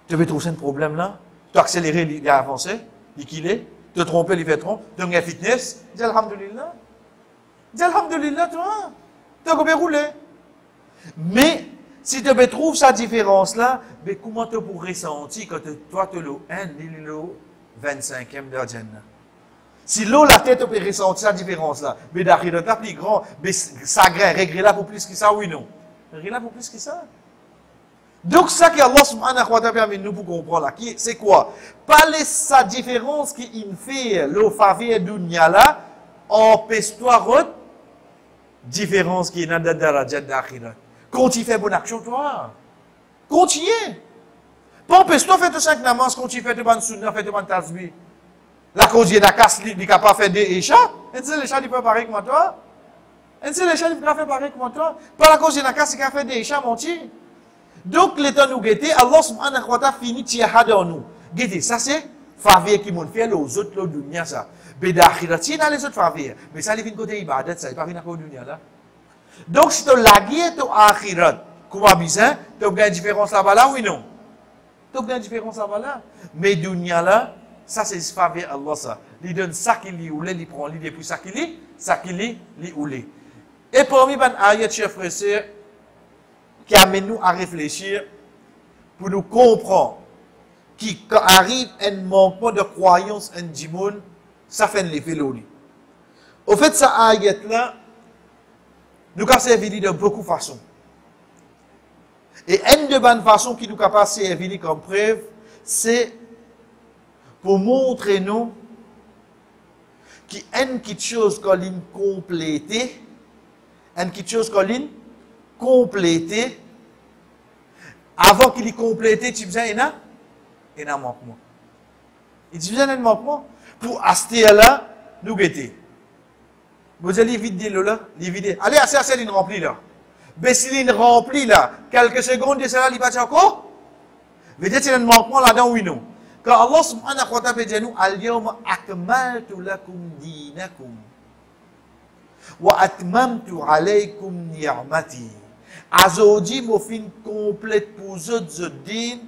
Tu veux trouver un problème là? Tu as accéléré, il a avancé, il est, tu as trompé, il fait trompe, tu as un fitness, dis Alhamdulillah. Dis Alhamdulillah, toi, tu as combien roulé. Mais, si tu trouves sa différence là, mais comment tu pourrais ressentir quand toi tu es le 1 et le 25e de la Jannah? Si l'eau, la tête, tu peux ressentir sa différence là, mais d'arriver dans plus grand, mais ça regret là pour plus que ça, oui, non? Regret là pour plus que ça. Donc, ça que Allah subhanahu wa ta'ala permet nous pour comprendre là, c'est quoi? Parler sa différence qui fait le faveur dunya là, empêche-toi autre différence qui est dans la darajat d'akhirat. Quand tu fais bonne action, toi, continue. Pas empêche-toi de faire 5 namaz, quand tu fais de bonne sunna, fais de bonne tasbih. La cause il y a casse, il n'est pas faire des échats. Et c'est les chats qui peuvent pareil comme toi. Et c'est les chats qui peuvent faire pareil comme toi. Pas la cause il y a casse, il a fait des échats, mon petit. Donc, l'état nous guetter, Allah subhanahu wa ta'ala finit tiyaha dans nous. Guetter, ça c'est faveur qui m'ont fait aux autres, l'autre dunya ça. Mais d'akhirati, dans les autres faveurs. Mais ça, il vient côté ibadat, ça, il pas vient à côté dunya là. Donc, si tu lagues ton akhirat, comment bizarre, tu as une différence là-bas là, oui non? Tu as une différence là-bas là. Mais dunya là, ça c'est faveur Allah ça. Il donne ça qu'il lui oule, il prend, il depuis ça qu'il lui oule. Et parmi les ayats, chers frères et sœurs, qui amènent nous à réfléchir, pour nous comprendre, qui quand arrive un manquement de croyance en Jimoun, ça fait l'effet l'oli. Au fait, ça ayat là, nous avons servi de beaucoup de façons. Et une de bonnes façons qui nous a servi comme preuve, c'est pour montrer nous qu'il y a une petite chose qu'on a complétée, une petite chose qu'on a complétée, avant qu'il ait complété, tu besoin d'un manquement. Il dit besoin d'un manquement pour acheter là, nous guetter. Vous allez vider là, les vider. Allez, assez, il remplit là. Mais s'il remplit là, quelques secondes de cela, il va encore. Vous dites, il y a un manquement là-dedans, oui, non. Quand Allah subhanahu wa ta'ala dit nous, al-yawma akmaltu lakum dinakum wa atmamtu alaykum ni'mati. Azodi mo fin complète pour autres din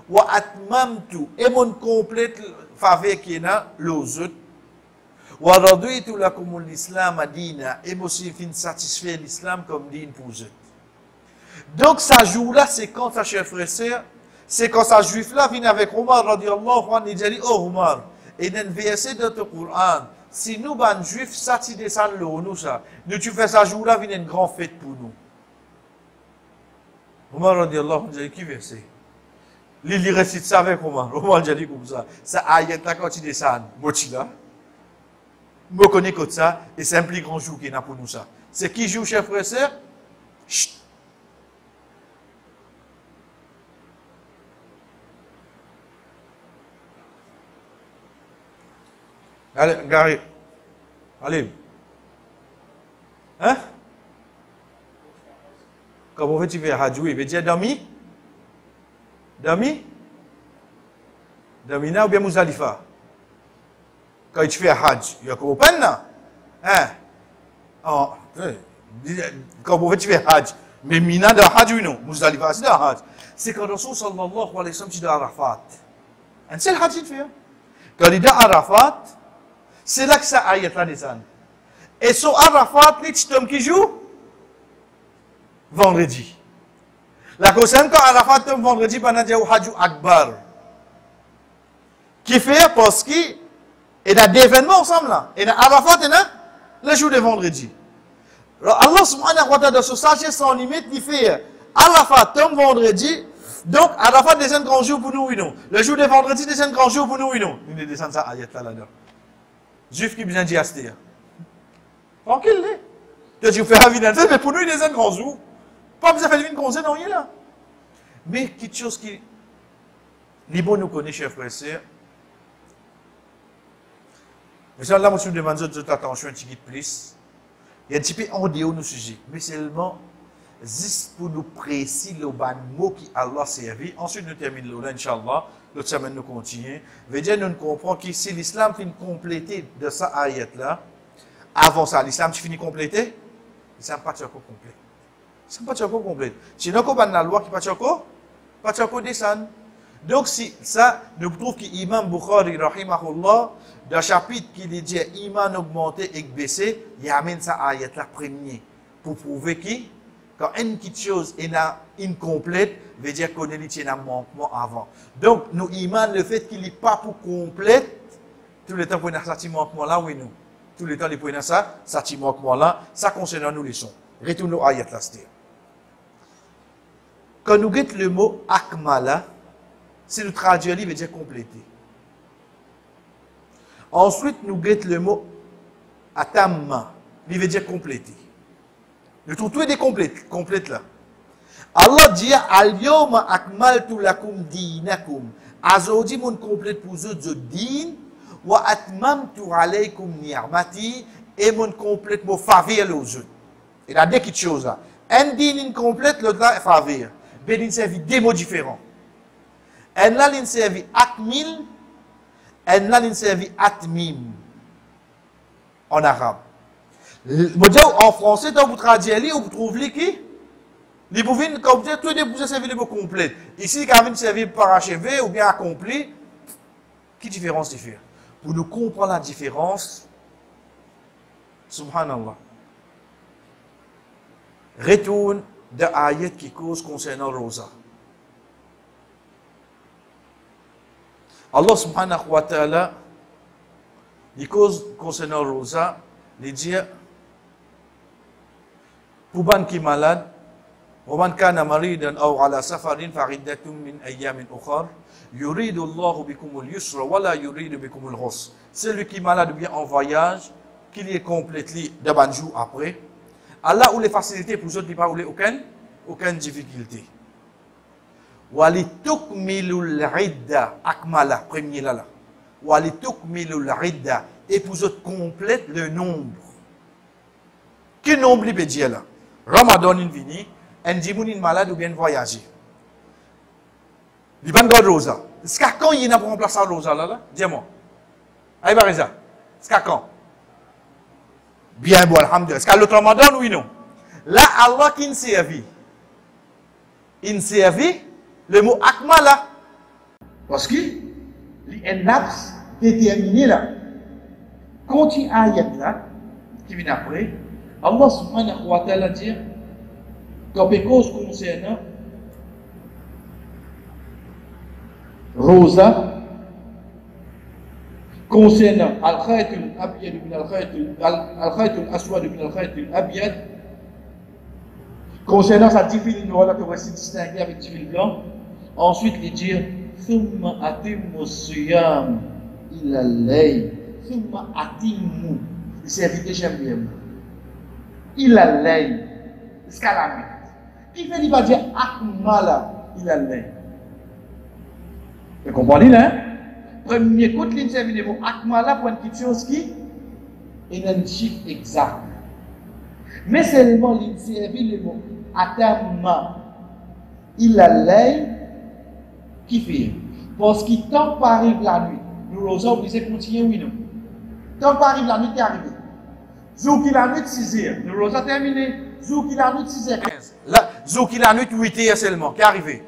wa atmamtu et mon complète faveur qui est là l'autre. Wa raditu lakum l'islam dina et mo fin satisfait l'islam comme din pour eux. Donc ça joue là, c'est quand ça chers frères et sœurs, c'est quand ça juif là vient avec Omar radiyallahu anhu, il dit oh Omar, et dans le verset de ton Coran, si nous ban juifs ça tu descends nous ça, nous tu fais ça jour là vient une grande fête pour nous. Omar radiyallahu anhu dit qui verset? Il récite ça avec Omar. Omar dit comme ça. Ça ayat là quand tu descends, moti là. Je connais comme ça, et c'est un plus grand jour qui est pour nous ça. C'est qui joue, chers frères et sœurs? Chut. Allez, Gary. Allez. Hein? Comment tu fais Hajj? Il veut dire Dami? Dami? Damina ou bien Mouzalifa? Quand tu fais Hajj, il y a quoi au peine? Hein? Oh, comment tu fais Hajj? Mais Mina de Hajj ou non? Mouzalifa, c'est de Hajj. C'est quand Rasul sallallahu alayhi wa sallam, tu es Arafat. Un seul Hajj il fait. Quand il est Arafat, c'est là que ça ayat la descend. Et sur Arafat, les petits qui jouent, vendredi. La cause quand Arafat tombe vendredi, pendant le Hajj Akbar. Qui fait parce qu'il y a des événements ensemble là. Et Arafat, il y a le jour de vendredi. Alors, Allah subhanahu wa ta'ala, de ce sagesse sans limite, il fait Arafat tombe vendredi. Donc, Arafat descend grand jour pour nous, oui non. Le jour de vendredi descend grand jour pour nous, oui non. Il descend ça ayat là-dedans. Juif qui besoin d'y acheter. Tranquille, tu dis, vous faites la vie d'un mais pour nous, il descend grand jour. Pas besoin de faire une conseil, non, il est là. Mais quelque chose qui. Les bons nous connaissent, chers frères et sœurs. Mais ça, là, moi, je me demande de attention un petit peu plus. Il y a un petit peu en dehors de sujet. Mais seulement, juste pour nous préciser le bon mot qui Allah servi. Ensuite, nous terminons là, Inch'Allah. L'autre semaine, nous continuons. Veut dire, nous comprenons que si l'islam finit compléter de ça ayat-là, avant ça, l'islam, tu finis compléter, l'islam pas encore complet. Ça pas encore complet. Sinon, quand on a la loi qui pas encore descend. Donc, si ça, nous trouvons que l'imam Bukhari, rahimahullah, dans le chapitre qui dit iman augmenté et baissé, il amène ça ayat la première pour prouver que quand une petite chose est incomplète, veut dire qu'on est un manquement avant. Donc, nous iman le fait qu'il n'est pas pour complète, tout le temps pour avoir ça manquement là, oui, nous. Tout le temps, il pour ça manquement là, ça concerne nous les sons. Retournons à ayat là, c'est-à-dire. Quand nous guettons le mot akmala, c'est le traduire, il veut dire compléter. Ensuite, nous guettons le mot atamma, il veut dire compléter. Nous trouvons tout des complètes là. Allah dit al-yawma akmaltu lakum dinakum. Azodi mon complète pour eux de din wa atmamtu alaykum ni'mati et mon complète mon faveur aux autres. Il y a deux petites choses là. Un din incomplète, l'autre là faveur. Ben il servi deux mots différents. Un là il servi akmil, un là il servi atmim. en arabe. En français, quand vous traduisez, vous trouvez qui? Les bouvines, comme vous dites, tous les bouvines servent les mots complets. Ici, quand vous servez parachevé ou bien accompli, quelle différence il fait? Pour nous comprendre la différence, subhanallah. Retourne de ayat qui cause concernant Rosa. Allah subhanahu wa ta'ala, il cause concernant Rosa, il dit, pour ban qui est malade, ومن كان مريضا أو على سفر فعدة من أيام أخر يريد الله بكم اليسر ولا يريد بكم العسر. Celui qui est malade ou bien en voyage, qu'il y ait complètement de bon jour après, Allah ou les facilités pour ceux qui n'ont pas aucune difficulté. وَلِتُكْمِلُوا الْعِدَّةَ أَكْمَلَ premier là. وَلِتُكْمِلُوا الْعِدَّةَ et pour ceux qui complètent le nombre. Quel nombre il peut dire là? Ramadan in vini, un dimoun malade ou bien voyager. Il va de Rosa. Est-ce qu'à quand il n'a pas remplacé Rosa là? Dis-moi. Aïe Bariza. Est-ce qu'à quand? Bien bon, alhamdulillah. Est-ce qu'à l'autre Ramadan oui non? Là, Allah qui nous servit. Il nous servit le mot akmala. Parce que il y a un laps déterminé là. Quand il y a ayat là, qui vient après, Allah subhanahu wa ta'ala dit, comme cause concernant Rosa, concernant al-khaytul abyad min al-khaytul aswad min al-khaytul abyad, concernant sa difficulté, nous allons aussi distinguer avec difficulté blanc. Ensuite, il dit, thumma atimmu siyam ila al-layl, thumma atimmu. C'est évité, j'aime bien. Ila al-layl, jusqu'à la nuit. Qui fait, il va dire akmala ila al-layl. Vous comprenez là? Premier coup de ligne, c'est le mot akmala pour une petite chose qui est un chiffre exact. Mais seulement il servit le mot atamma ila al-layl qui fait. Parce que tant qu'arrive la nuit, nous Rosa obligés de continuer, oui, non? Tant qu'arrive la nuit, qui est arrivé. Zou qui la nuit 6h, nous Rosa terminé. Zou qui la nuit 6h15. Là, zou qui la nuit 8h seulement, qui est arrivé.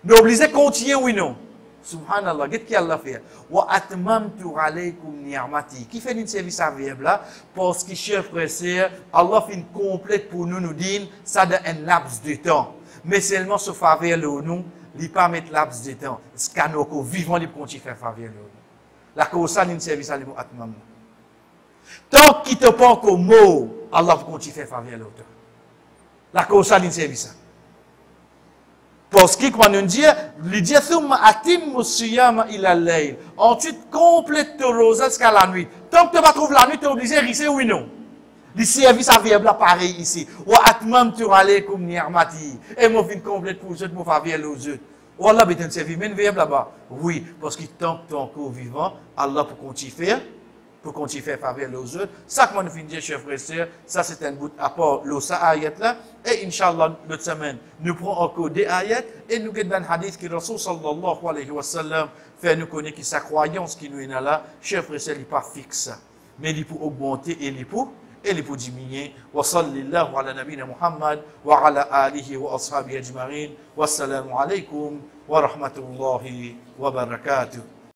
Nous obligés de continuer, oui, non? Subhanallah, qu'est-ce qu'Allah fait? Wa atmamtu alaykum ni'mati. Qui fait une service à verbe là? Parce que, chers frères et sœurs, Allah fait une complète pour nous dire, ça donne un laps de temps. Mais seulement ce faveur là, nous, il pas mettre laps de temps. Ce qu'on a vivant, il continue à faire faveur là. La cause ça, une service à l'imam atmam. Tant qu'il te pas encore mot, Allah continue à faire faveur là. La cause ça, une service. Parce que, quand on dit, il dit, thumma atimmu siyama ila al-layl. Ensuite, complète ton rosa jusqu'à la nuit. Tant que tu ne trouves la nuit, tu es obligé de risser, oui, non. Le service à verbe là, pareil ici. Wa atmamtu alaykum ni'mati. Et moi, je complète pour eux, moi, faveur aux autres. Wallah, c'est un service, mais un verbe là-bas. Oui, parce que tant que tu es encore vivant, Allah peut continuer faire. Pour continuer à faire faveur aux autres. Ça, comment nous finissons, chers frères et sœurs, ça c'est un bout à part l'osa ayat là. Et Inch'Allah, notre semaine, nous prenons encore des ayats et nous avons un hadith qui Rasul sallallahu alayhi wa sallam fait nous connaître que sa croyance qui nous est là, chers frères et sœurs, il n'est pas fixe. Mais il peut augmenter et il peut diminuer. Wa sallallahu ala nabina Muhammad wa ala alihi wa ashabihi ajma'in. Wassalamu alaykum wa rahmatullahi wa barakatuh.